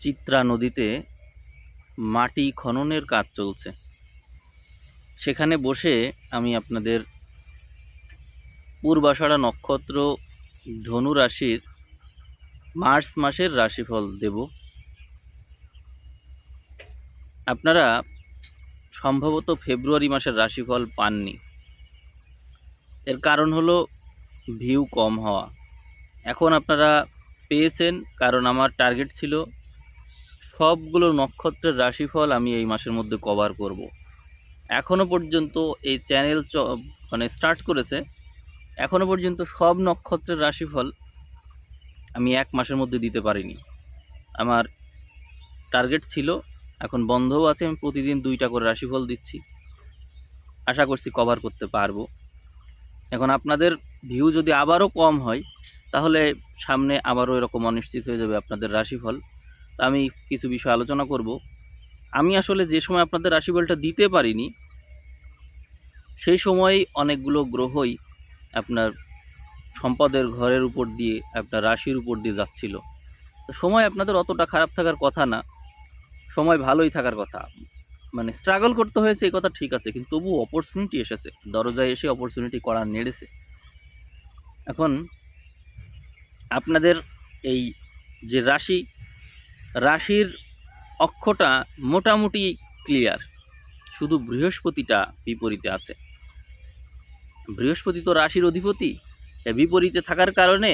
চিত্রা নদীতে মাটি খননের কাজ চলছে। সেখানে বসে আমি আপনাদের পূর্বাষাঢ়া নক্ষত্র ধনু রাশির মার্চ মাসের রাশিফল দেব। আপনারা সম্ভবত ফেব্রুয়ারি মাসের রাশিফল পাননি। এর কারণ হলো ভিউ কম হওয়া। এখন আপনারা পেয়েছেন, কারণ আমার টার্গেট ছিল সবগুলো নক্ষত্রের রাশিফল আমি এই মাসের মধ্যে কভার করব। এখনও পর্যন্ত এই চ্যানেল স্টার্ট করেছে, এখনও পর্যন্ত সব নক্ষত্রের রাশিফল আমি এক মাসের মধ্যে দিতে পারিনি। আমার টার্গেট ছিল, এখন বন্ধও আছে, আমি প্রতিদিন 2টা করে রাশিফল দিচ্ছি। আশা করছি কভার করতে পারবো। এখন আপনাদের ভিউ যদি আবারও কম হয়, তাহলে সামনে আবারও এরকম অনিশ্চিত হয়ে যাবে আপনাদের রাশিফল। তা আমি কিছু বিষয় আলোচনা করব। আমি আসলে যে সময় আপনাদের রাশিফলটা দিতে পারিনি, সেই সময়ই অনেকগুলো গ্রহই আপনার সম্পদের ঘরের উপর দিয়ে, আপনার রাশির উপর দিয়ে যাচ্ছিল। সময় আপনাদের অতটা খারাপ থাকার কথা না, সময় ভালোই থাকার কথা। স্ট্রাগল করতে হয়েছে, এই কথা ঠিক আছে, কিন্তু তবু অপরচুনিটি এসেছে, দরজায় এসে অপরচুনিটি কড়া নেড়েছে। এখন আপনাদের এই যে রাশির অক্ষটা মোটামুটি ক্লিয়ার, শুধু বৃহস্পতিটা বিপরীতে আছে। বৃহস্পতি তো রাশির অধিপতি, বিপরীতে থাকার কারণে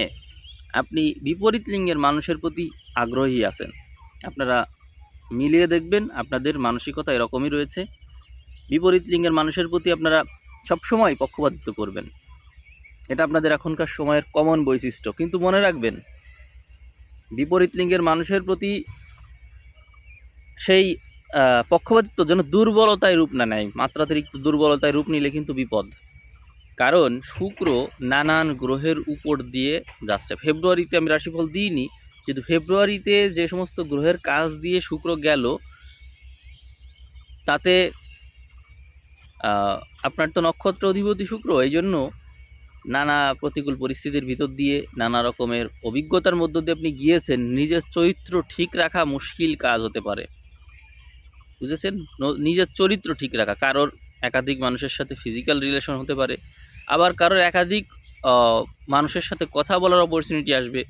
আপনি বিপরীত লিঙ্গের মানুষের প্রতি আগ্রহী আছেন। আপনারা মিলিয়ে দেখবেন, আপনাদের মানসিকতা এরকমই রয়েছে। বিপরীত লিঙ্গের মানুষের প্রতি আপনারা সবসময় পক্ষপাতিত্ব করবেন, এটা আপনাদের এখনকার সময়ের কমন বৈশিষ্ট্য। কিন্তু মনে রাখবেন, বিপরীত লিঙ্গের মানুষের প্রতি সেই পক্ষপাতিত্ব যেন দুর্বলতায় রূপ না নেয়। মাত্রাতিরিক্ত দুর্বলতায় রূপ নিলে কিন্তু বিপদ। কারণ শুক্র নানান গ্রহের উপর দিয়ে যাচ্ছে। ফেব্রুয়ারিতে আমি রাশিফল দিইনি, কিন্তু ফেব্রুয়ারিতে যে সমস্ত গ্রহের কাজ দিয়ে শুক্র গেল, তাতে আপনার তো নক্ষত্র অধিপতি শুক্র, এই জন্য নানা প্রতিকূল পরিস্থিতির ভিতর দিয়ে, নানা রকমের অভিজ্ঞতার মধ্য দিয়ে আপনি গিয়েছেন। নিজের চরিত্র ঠিক রাখা মুশকিল কাজ হতে পারে, বুঝেছেন? নিজের চরিত্র ঠিক রাখা, কারোর একাধিক মানুষের সাথে ফিজিক্যাল রিলেশন হতে পারে, আবার কারোর একাধিক মানুষের সাথে কথা বলার অপরচুনিটি আসবে।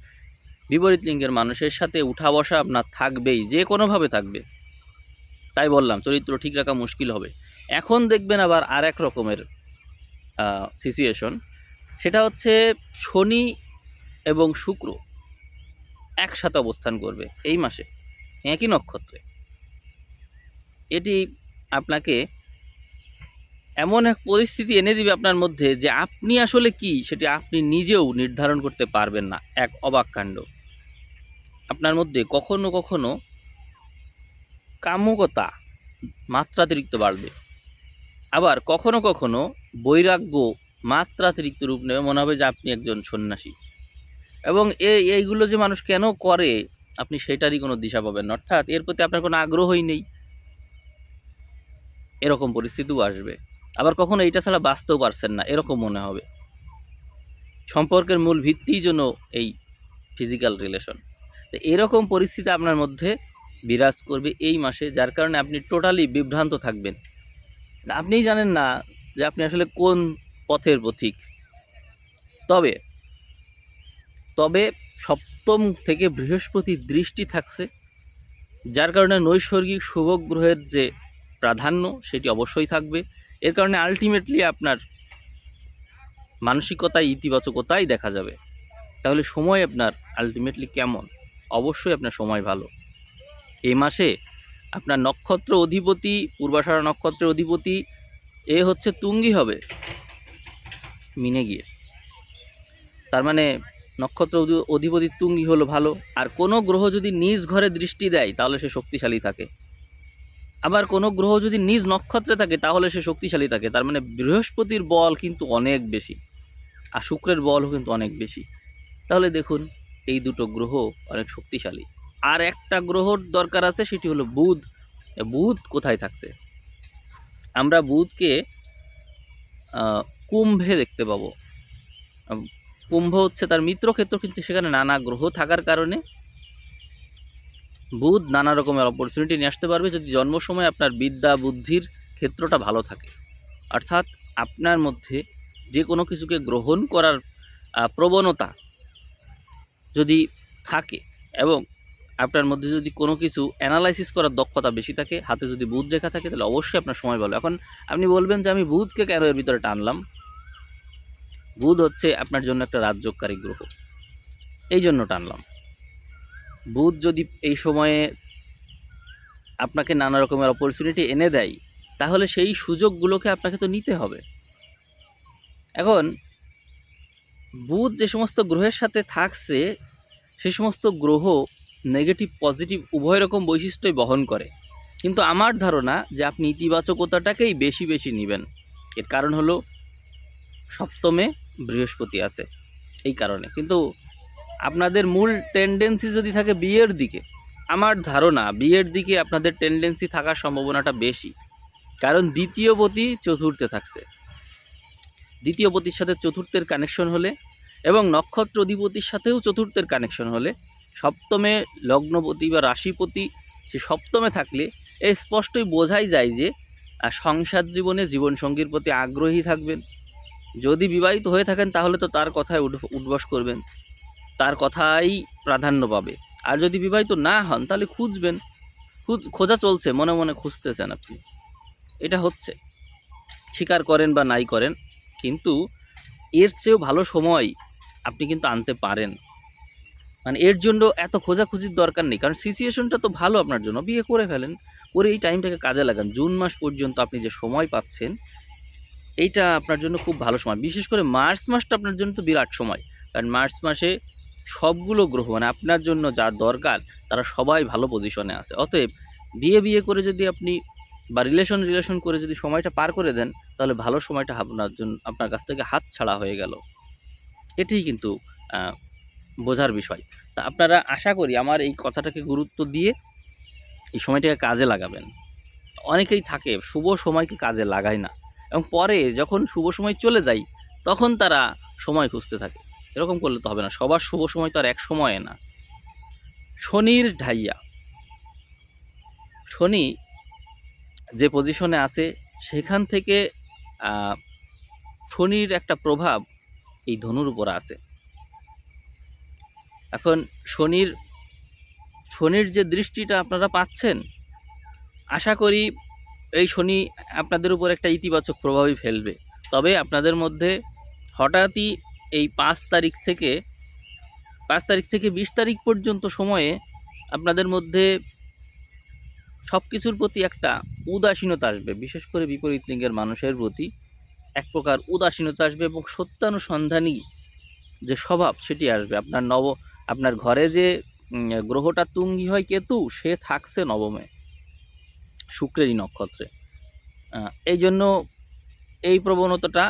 বিপরীত লিঙ্গের মানুষের সাথে উঠা বসা আপনার থাকবেই, যে কোনোভাবে থাকবে। তাই বললাম, চরিত্র ঠিক রাখা মুশকিল হবে। এখন দেখবেন আবার আর এক রকমের সিচুয়েশন, সেটা হচ্ছে শনি এবং শুক্র একসাথে অবস্থান করবে এই মাসে একই নক্ষত্রে। এটি আপনাকে এমন এক পরিস্থিতি এনে দিবে আপনার মধ্যে, যে আপনি আসলে কি সেটি আপনি নিজেও নির্ধারণ করতে পারবেন না। এক অবাক কাণ্ড। আপনার মধ্যে কখনো কখনো কামুকতা মাত্রাতিরিক্ত বাড়বে, আবার কখনো কখনো বৈরাগ্য মাত্রাতিরিক্ত রূপ নেবে, মনে হবে যে আপনি একজন সন্ন্যাসী। এবং এইগুলো যে মানুষ কেন করে, আপনি সেটারই কোনো দিশা পাবেন না, অর্থাৎ এর প্রতি আপনার কোনো আগ্রহই নেই, এরকম পরিস্থিতিও আসবে। আবার কখনো এইটা ছাড়া বাঁচতেও পারছেন না, এরকম মনে হবে। সম্পর্কের মূল ভিত্তিই যেন এই ফিজিক্যাল রিলেশন। তো এরকম পরিস্থিতি আপনার মধ্যে বিরাজ করবে এই মাসে, যার কারণে আপনি টোটালি বিভ্রান্ত থাকবেন। আপনিই জানেন না যে আপনি আসলে কোন পথের পথিক। তবে তবে সপ্তম থেকে বৃহস্পতির দৃষ্টি থাকছে, যার কারণে নৈসর্গিক শুভ গ্রহের যে প্রাধান্য সেটি অবশ্যই থাকবে। এর কারণে আলটিমেটলি আপনার মানসিকতায় ইতিবাচকতাই দেখা যাবে। তাহলে সময় আপনার আলটিমেটলি কেমন? অবশ্যই আপনার সময় ভালো। এই মাসে আপনার নক্ষত্র অধিপতি, পূর্বাষাঢ়া নক্ষত্রের অধিপতি এ হচ্ছে তুঙ্গি হবে মিনে গিয়ে। তার মানে নক্ষত্র অধিপতি তুঙ্গি হলো ভালো। আর কোনো গ্রহ যদি নিজ ঘরে দৃষ্টি দেয়, তাহলে সে শক্তিশালী থাকে। আবার কোনো গ্রহ যদি নিজ নক্ষত্রে থাকে, তাহলে সে শক্তিশালী থাকে। তার মানে বৃহস্পতির বল কিন্তু অনেক বেশি, আর শুক্রের বলও কিন্তু অনেক বেশি। তাহলে দেখুন, এই দুটো গ্রহ অনেক শক্তিশালী। আর একটা গ্রহর দরকার আছে, সেটি হলো বুধ। বুধ কোথায় থাকছে? আমরা বুধকে কুম্ভে দেখতে পাবো। কুম্ভ হচ্ছে তার মিত্রক্ষেত্র, কিন্তু সেখানে নানা গ্রহ থাকার কারণে বুধ নানা রকমের অপরচুনিটি নিয়ে আসতে পারবে যদি জন্ম সময় আপনার বিদ্যা বুদ্ধির ক্ষেত্রটা ভালো থাকে, অর্থাৎ আপনার মধ্যে যে কোনো কিছুকে গ্রহণ করার প্রবণতা যদি থাকে এবং আপনার মধ্যে যদি কোনো কিছু অ্যানালাইসিস করার দক্ষতা বেশি থাকে, হাতে যদি বুধ রেখা থাকে, তাহলে অবশ্যই আপনার সময় ভালো। এখন আপনি বলবেন যে আমি বুধকে কেন এর ভিতরে টানলাম? বুধ হচ্ছে আপনার জন্য একটা রাজযোগকারী গ্রহ, এই জন্য টানলাম। বুধ যদি এই সময়ে আপনাকে নানা রকমের অপরচুনিটি এনে দেয়, তাহলে সেই সুযোগগুলোকে আপনাকে তো নিতে হবে। এখন বুধ যে সমস্ত গ্রহের সাথে থাকছে, সে সমস্ত গ্রহ নেগেটিভ পজিটিভ উভয় রকম বৈশিষ্ট্যই বহন করে, কিন্তু আমার ধারণা যে আপনি ইতিবাচকতাটাকেই বেশি বেশি নেবেন। এর কারণ হলো সপ্তমে বৃহস্পতি আছে, এই কারণে। কিন্তু আপনাদের মূল টেন্ডেন্সি যদি থাকে বিয়ের দিকে, আমার ধারণা বিয়ের দিকে আপনাদের টেন্ডেন্সি থাকার সম্ভাবনাটা বেশি, কারণ দ্বিতীয় পতি চতুর্থে থাকছে। দ্বিতীয় পতির সাথে চতুর্থের কানেকশন হলে এবং নক্ষত্র অধিপতির সাথেও চতুর্থের কানেকশন হলে, সপ্তমে লগ্নপতি বা রাশিপতি সে সপ্তমে থাকলে এই স্পষ্টই বোঝাই যায় যে সংসার জীবনে জীবনসঙ্গীর প্রতি আগ্রহী থাকবেন। যদি বিবাহিত হয়ে থাকেন তাহলে তো তার কথায় উঠবস করবেন, তার কথাই প্রাধান্য পাবে। আর যদি বিবাহিত না হন তাহলে খুঁজবেন, খোঁজা চলছে, মনে মনে খুঁজতেছেন আপনি, এটা হচ্ছে। স্বীকার করেন বা নাই করেন, কিন্তু এর চেয়েও ভালো সময় আপনি কিন্তু আনতে পারেন। মানে এর জন্য এত খোঁজাখুঁজির দরকার নেই, কারণ সিচুয়েশনটা তো ভালো আপনার জন্য। বিয়ে করে ফেলেন, করে এই টাইমটাকে কাজে লাগান। জুন মাস পর্যন্ত আপনি যে সময় পাচ্ছেন, এইটা আপনার জন্য খুব ভালো সময়। বিশেষ করে মার্চ মাসটা আপনার জন্য তো বিরাট সময়, কারণ মার্চ মাসে সবগুলো গ্রহ মানে আপনার জন্য যা দরকার তারা সবাই ভালো পজিশনে আছে। অতএব বিয়ে করে যদি আপনি বা রিলেশন করে যদি সময়টা পার করে দেন, তাহলে ভালো সময়টা আপনার জন্য আপনার কাছ থেকে হাত ছাড়া হয়ে গেল। এটাই কিন্তু বোঝার বিষয়। তা আপনারা আশা করি আমার এই কথাটাকে গুরুত্ব দিয়ে এই সময়টাকে কাজে লাগাবেন। অনেকেই থাকে শুভ সময়কে কাজে লাগায় না, এবং পরে যখন শুভ সময় চলে যায় তখন তারা সময় খুঁজতে থাকে। এরকম করলে তো হবে না, সবার শুভ সময় তো আর এক সময়ে না। শনির ঢাইয়া, শনি যে পজিশনে আছে সেখান থেকে শনির একটা প্রভাব এই ধনুর উপর আছে। এখন শনির যে দৃষ্টিটা আপনারা পাচ্ছেন, আশা করি এই শনি আপনাদের উপর একটা ইতিবাচক প্রভাবই ফেলবে। তবে আপনাদের মধ্যে হঠাৎই এই 5 তারিখ থেকে 20 তারিখ পর্যন্ত সময়ে আপনাদের মধ্যে সব কিছুর প্রতি একটা উদাসীনতা আসবে। বিশেষ করে বিপরীত লিঙ্গের মানুষের প্রতি এক প্রকার উদাসীনতা আসবে এবং সত্যানুসন্ধানী যে স্বভাব সেটি আসবে। আপনার ঘরে যে গ্রহটা তুঙ্গি হয় কেতু, সে থাকছে নবমে শুক্রেরই নক্ষত্রে। এই জন্য এই প্রবণতাটা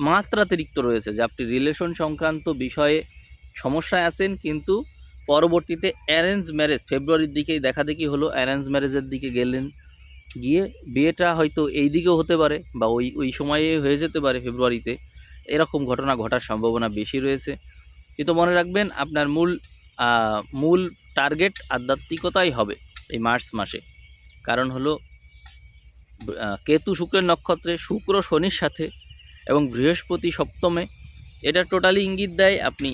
মাত্রাতিরিক্ত রয়েছে যে আপনি রিলেশন সংক্রান্ত বিষয়ে সমস্যায় আছেন, কিন্তু পরবর্তীতে অ্যারেঞ্জ ম্যারেজ ফেব্রুয়ারির দিকেই দেখাদেখি হলো, অ্যারেঞ্জ ম্যারেজের দিকে গেলেন, গিয়ে বিয়েটা হয়তো এই দিকেও হতে পারে বা ওই সময়ে হয়ে যেতে পারে ফেব্রুয়ারিতে। এরকম ঘটনা ঘটার সম্ভাবনা বেশি রয়েছে। কিন্তু মনে রাখবেন আপনার মূল টার্গেট আধ্যাত্মিকতাই হবে এই মার্চ মাসে। কারণ হলো কেতু শুক্রের নক্ষত্রে, শুক্র শনির সাথে এবং বৃহস্পতি সপ্তমে। এটা টোটালি ইঙ্গিত দেয় আপনি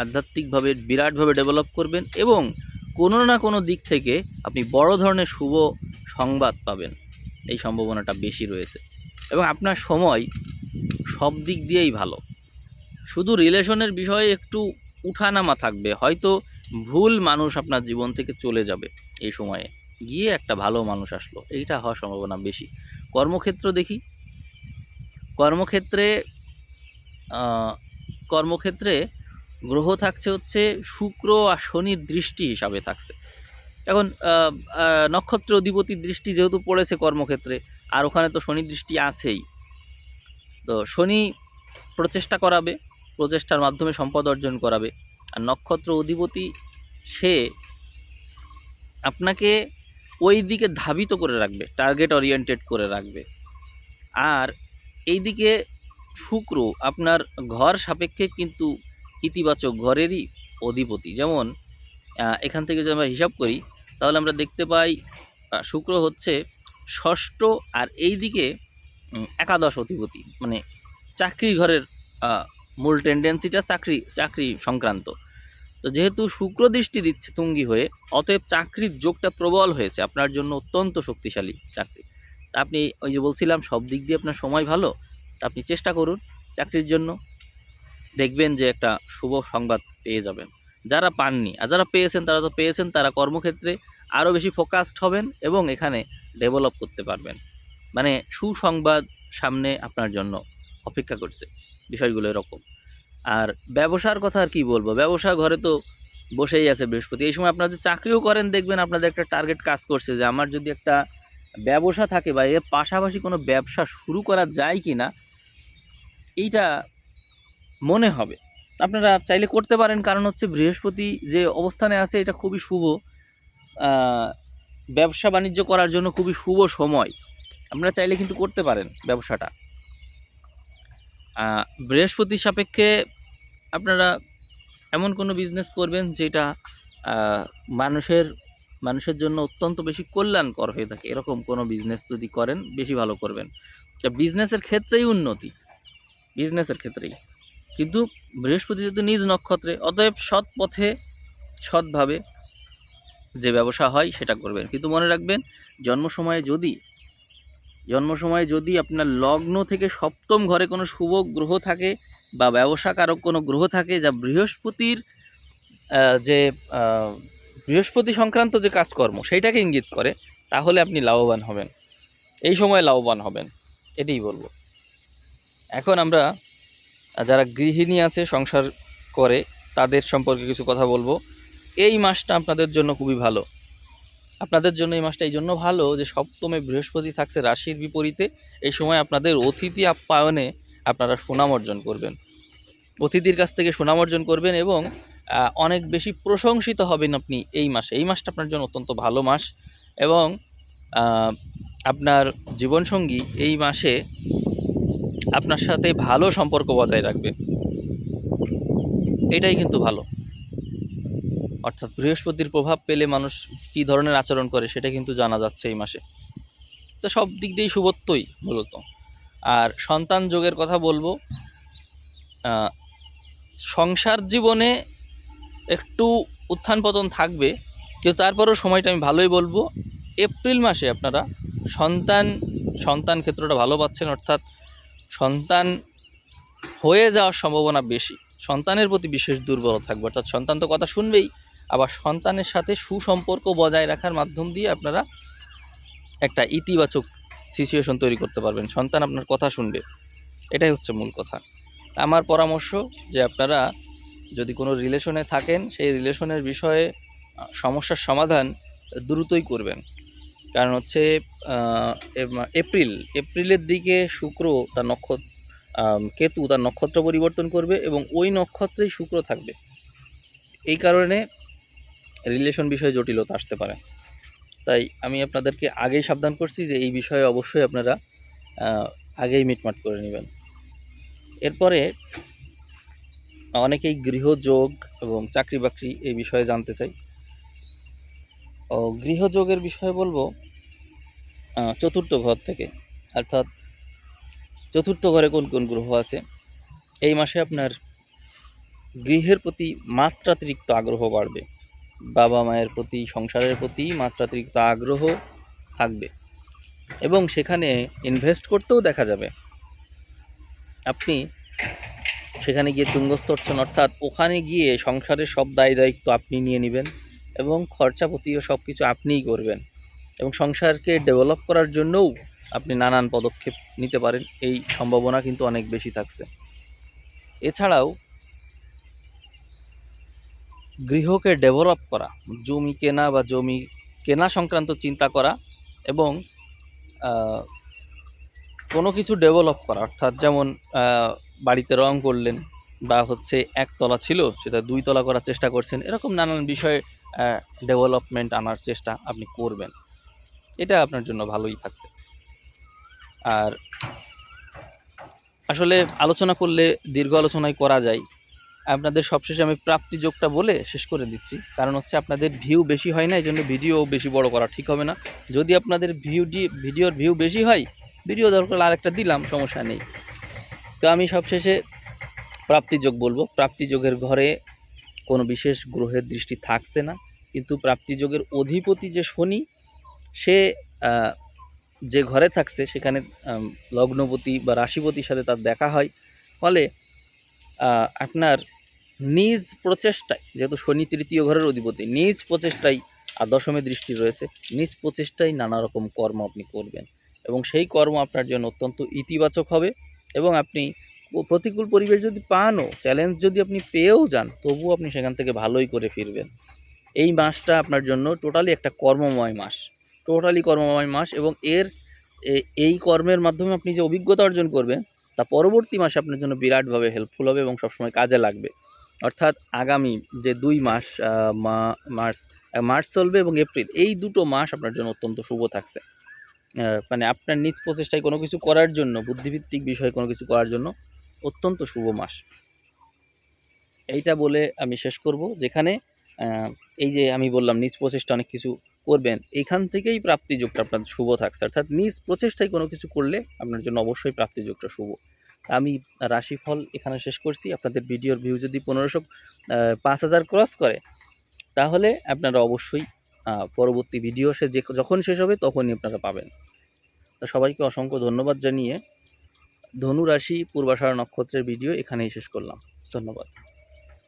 আধ্যাত্মিকভাবে বিরাটভাবে ডেভেলপ করবেন এবং কোনো না কোনো দিক থেকে আপনি বড় ধরনের শুভ সংবাদ পাবেন, এই সম্ভাবনাটা বেশি রয়েছে। এবং আপনার সময় সব দিক দিয়েই ভালো, শুধু রিলেশনের বিষয়ে একটু উঠানামা থাকবে, হয়তো ভুল মানুষ আপনার জীবন থেকে চলে যাবে এই সময়ে, গিয়ে একটা ভালো মানুষ আসলো, এইটা হওয়ার সম্ভাবনা বেশি। কর্মক্ষেত্র দেখি, কর্মক্ষেত্রে গ্রহ থাকছে হচ্ছে শুক্র আর শনির দৃষ্টি হিসাবে থাকছে। এখন নক্ষত্র অধিপতির দৃষ্টি যেহেতু পড়েছে কর্মক্ষেত্রে, আর ওখানে তো শনি দৃষ্টি আছেই, তো শনি প্রচেষ্টা করাবে, প্রচেষ্টার মাধ্যমে সম্পদ অর্জন করাবে। আর নক্ষত্র অধিপতি সে আপনাকে ওই দিকে ধাবিত করে রাখবে, টার্গেট ওরিয়েন্টেড করে রাখবে। আর এইদিকে শুক্র আপনার ঘর সাপেক্ষে কিন্তু ইতিবাচক ঘরেরই অধিপতি। যেমন এখান থেকে যদি আমরা হিসাব করি তাহলে আমরা দেখতে পাই শুক্র হচ্ছে ষষ্ঠ, আর এই দিকে একাদশ অধিপতি, মানে চাকরি ঘরের মূল টেন্ডেন্সিটা চাকরি সংক্রান্ত। তো যেহেতু শুক্র দৃষ্টি দিচ্ছে তুঙ্গি হয়ে, অতএব চাকরির যোগটা প্রবল হয়েছে আপনার জন্য, অত্যন্ত শক্তিশালী চাকরি। তা আপনি ওই যে বলছিলাম সব দিক দিয়ে আপনার সময় ভালো, তা আপনি চেষ্টা করুন চাকরির জন্য, দেখবেন যে একটা শুভ সংবাদ পেয়ে যাবেন। যারা পাননি আর যারা পেয়েছেন তারা তো পেয়েছেন, তারা কর্মক্ষেত্রে আরও বেশি ফোকাসড হবেন এবং এখানে ডেভেলপ করতে পারবেন। মানে সুসংবাদ সামনে আপনার জন্য অপেক্ষা করছে, বিষয়গুলো এরকম। আর ব্যবসার কথা আর কি বলবো, ব্যবসা ঘরে তো বসেই আছে বৃহস্পতি। এই সময় আপনারা যদি চাকরিও করেন দেখবেন আপনাদের একটা টার্গেট কাজ করছে যে আমার যদি একটা ব্যবসা থাকে বা এর পাশাপাশি কোনো ব্যবসা শুরু করা যায় কি না, এইটা মনে হবে। আপনারা চাইলে করতে পারেন, কারণ হচ্ছে বৃহস্পতি যে অবস্থানে আছে এটা খুবই শুভ, ব্যবসা বাণিজ্য করার জন্য খুবই শুভ সময়। আপনারা চাইলে কিন্তু করতে পারেন ব্যবসাটা। বৃহস্পতির সাপেক্ষে আপনারা এমন কোনো বিজনেস করবেন যেটা মানুষের জন্য অত্যন্ত বেশি কল্যাণকর হয়ে থাকে, এরকম কোনো বিজনেস যদি করেন বেশি ভালো করবেন। বিজনেসের ক্ষেত্রেই উন্নতি, বিজনেসের ক্ষেত্রেই। কিন্তু বৃহস্পতি যেহেতু নিজ নক্ষত্রে, অতএব সৎ পথে সৎভাবে যে ব্যবসা হয় সেটা করবেন। কিন্তু মনে রাখবেন জন্ম সময়ে যদি আপনার লগ্ন থেকে সপ্তম ঘরে কোনো শুভ গ্রহ থাকে বা ব্যবসা কারক কোনো গ্রহ থাকে যা বৃহস্পতি সংক্রান্ত যে কাজকর্ম সেইটাকে ইঙ্গিত করে, তাহলে আপনি লাভবান হবেন, এই সময় লাভবান হবেন, এটাই বলবো। এখন আমরা যারা গৃহিণী আছে, সংসার করে, তাদের সম্পর্কে কিছু কথা বলবো। এই মাসটা আপনাদের জন্য খুবই ভালো। আপনাদের জন্য এই মাসটা এই জন্য ভালো যে সপ্তমে বৃহস্পতি থাকছে রাশির বিপরীতে। এই সময় আপনাদের অতিথি আপ্যায়নে আপনারা সুনাম অর্জন করবেন, অতিথির কাছ থেকে সুনাম অর্জন করবেন এবং অনেক বেশি প্রশংসিত হবেন আপনি এই মাসে। এই মাসটা আপনার জন্য অত্যন্ত ভালো মাস এবং আপনার জীবনসঙ্গী এই মাসে আপনার সাথে ভালো সম্পর্ক বজায় রাখবে, এটাই কিন্তু ভালো। অর্থাৎ বৃহস্পতির প্রভাব পেলে মানুষ কী ধরনের আচরণ করে সেটা কিন্তু জানা যাচ্ছে এই মাসে। তো সব দিক দিয়েই শুভত্বই মূলত। আর সন্তান যোগের কথা বলবো, সংসার জীবনে একটু উত্থান পতন থাকবে, কিন্তু তারপরেও সময়টা আমি ভালোই বলবো। এপ্রিল মাসে আপনারা সন্তান ক্ষেত্রটা ভালো পাচ্ছেন, অর্থাৎ সন্তান হয়ে যাওয়ার সম্ভাবনা বেশি। সন্তানের প্রতি বিশেষ দুর্বলতা থাকবে, অর্থাৎ সন্তান তো কথা শুনবেই, আবার সন্তানের সাথে সুসম্পর্ক বজায় রাখার মাধ্যম দিয়ে আপনারা একটা ইতিবাচক সিচুয়েশন তৈরি করতে পারবেন। সন্তান আপনার কথা শুনবে, এটাই হচ্ছে মূল কথা। আমার পরামর্শ যে আপনারা যদি কোনো রিলেশনে থাকেন, সেই রিলেশনের বিষয়ে সমস্যার সমাধান দ্রুতই করবেন। কারণ হচ্ছে এপ্রিলের দিকে শুক্র তার কেতু তার নক্ষত্র পরিবর্তন করবে এবং ওই নক্ষত্রেই শুক্র থাকবে। এই কারণে রিলেশন বিষয়ে জটিলতা আসতে পারে। তাই আমি আপনাদেরকে আগেই সাবধান করছি যে এই বিষয়ে অবশ্যই আপনারা আগেই মিটমাট করে নেবেন। এরপরে অনেকেই গৃহযোগ এবং চাকরি বাকরি এই বিষয়ে জানতে চাই। গৃহযোগের বিষয়ে বলবো, চতুর্থ ঘর থেকে, অর্থাৎ চতুর্থ ঘরে কোন কোন গ্রহ আছে, এই মাসে আপনার গৃহের প্রতি মাত্রাতিরিক্ত আগ্রহ বাড়বে, বাবা মায়ের প্রতি, সংসারের প্রতি মাত্রাতিরিক্ত আগ্রহ থাকবে এবং সেখানে ইনভেস্ট করতেও দেখা যাবে। আপনি সেখানে গিয়ে তুঙ্গস্থ হচ্ছেন, অর্থাৎ ওখানে গিয়ে সংসারের সব দায়িত্ব আপনি নিয়ে নেবেন এবং খরচাপাতিও সব কিছু আপনিই করবেন এবং সংসারকে ডেভেলপ করার জন্যও আপনি নানান পদক্ষেপ নিতে পারেন, এই সম্ভাবনা কিন্তু অনেক বেশি থাকছে। এছাড়াও গৃহকে ডেভেলপ করা, জমি কেনা বা জমি কেনা সংক্রান্ত চিন্তা করা এবং কোনো কিছু ডেভেলপ করা, অর্থাৎ যেমন বাড়িতে রং করলেন বা হচ্ছে একতলা ছিল সেটা 2 তলা করার চেষ্টা করছেন, এরকম নানান বিষয়ে ডেভেলপমেন্ট আনার চেষ্টা আপনি করবেন, এটা আপনার জন্য ভালোই থাকছে। আর আসলে আলোচনা করলে দীর্ঘ আলোচনাই করা যায়, আপনাদের সবশেষে আমি প্রাপ্তি যোগটা বলে শেষ করে দিচ্ছি। কারণ হচ্ছে আপনাদের ভিউ বেশি হয় না, এই জন্য ভিডিও বেশি বড় করা ঠিক হবে না। যদি আপনাদের ভিডিওর ভিউ বেশি হয়, ভিডিও দরকার আরেকটা দিলাম, সমস্যা নেই। তো আমি সবশেষে প্রাপ্তিযোগ বলবো। প্রাপ্তিযোগের ঘরে কোনো বিশেষ গ্রহের দৃষ্টি থাকছে না, কিন্তু প্রাপ্তিযোগের অধিপতি যে শনি, সে যে ঘরে থাকছে সেখানে লগ্নপতি বা রাশিপতির সাথে তার দেখা হয়। ফলে আপনার নিজ প্রচেষ্টায়, যেহেতু শনি তৃতীয় ঘরের অধিপতি, নিজ প্রচেষ্টায় আর দশমে দৃষ্টি রয়েছে, নিজ প্রচেষ্টায় নানা রকম কর্ম আপনি করবেন এবং সেই কর্ম আপনার জন্য অত্যন্ত ইতিবাচক হবে। এবং আপনি প্রতিকূল পরিবেশ যদি পানও, চ্যালেঞ্জ যদি আপনি পেয়েও যান, তবুও আপনি সেখান থেকে ভালোই করে ফিরবেন। এই মাসটা আপনার জন্য টোটালি একটা কর্মময় মাস, টোটালি কর্মময় মাস। এবং এই কর্মের মাধ্যমে আপনি যে অভিজ্ঞতা অর্জন করবেন, তা পরবর্তী মাসে আপনার জন্য বিরাটভাবে হেল্পফুল হবে এবং সবসময় কাজে লাগবে। অর্থাৎ আগামী যে 2 মাস, মার্চ চলবে এবং এপ্রিল, এই দুটো মাস আপনার জন্য অত্যন্ত শুভ থাকছে। মানে আপনার নিজ প্রচেষ্টায় কোনো কিছু করার জন্য, বুদ্ধিভিত্তিক বিষয়ে কোনো কিছু করার জন্য অত্যন্ত শুভ মাস। এইটা বলে আমি শেষ করব। যেখানে এই যে আমি বললাম নিজ প্রচেষ্টা অনেক কিছু করবেন, এইখান থেকেই প্রাপ্তিযোগটা আপনার শুভ থাকছে। অর্থাৎ নিজ প্রচেষ্টায় কোনো কিছু করলে আপনার জন্য অবশ্যই প্রাপ্তিযোগটা শুভ। আমি রাশিফল এখানে শেষ করছি। আপনাদের ভিডিওর ভিউ যদি 5,000 ক্রস করে, তাহলে আপনারা অবশ্যই পরবর্তী ভিডিও যখন শেষ হবে তখনই আপনারা পাবেন। তো সবাইকে অসংখ্য ধন্যবাদ জানিয়ে ধনু রাশি পূর্বাষাঢ়া নক্ষত্রের ভিডিও এখানেই শেষ করলাম। ধন্যবাদ।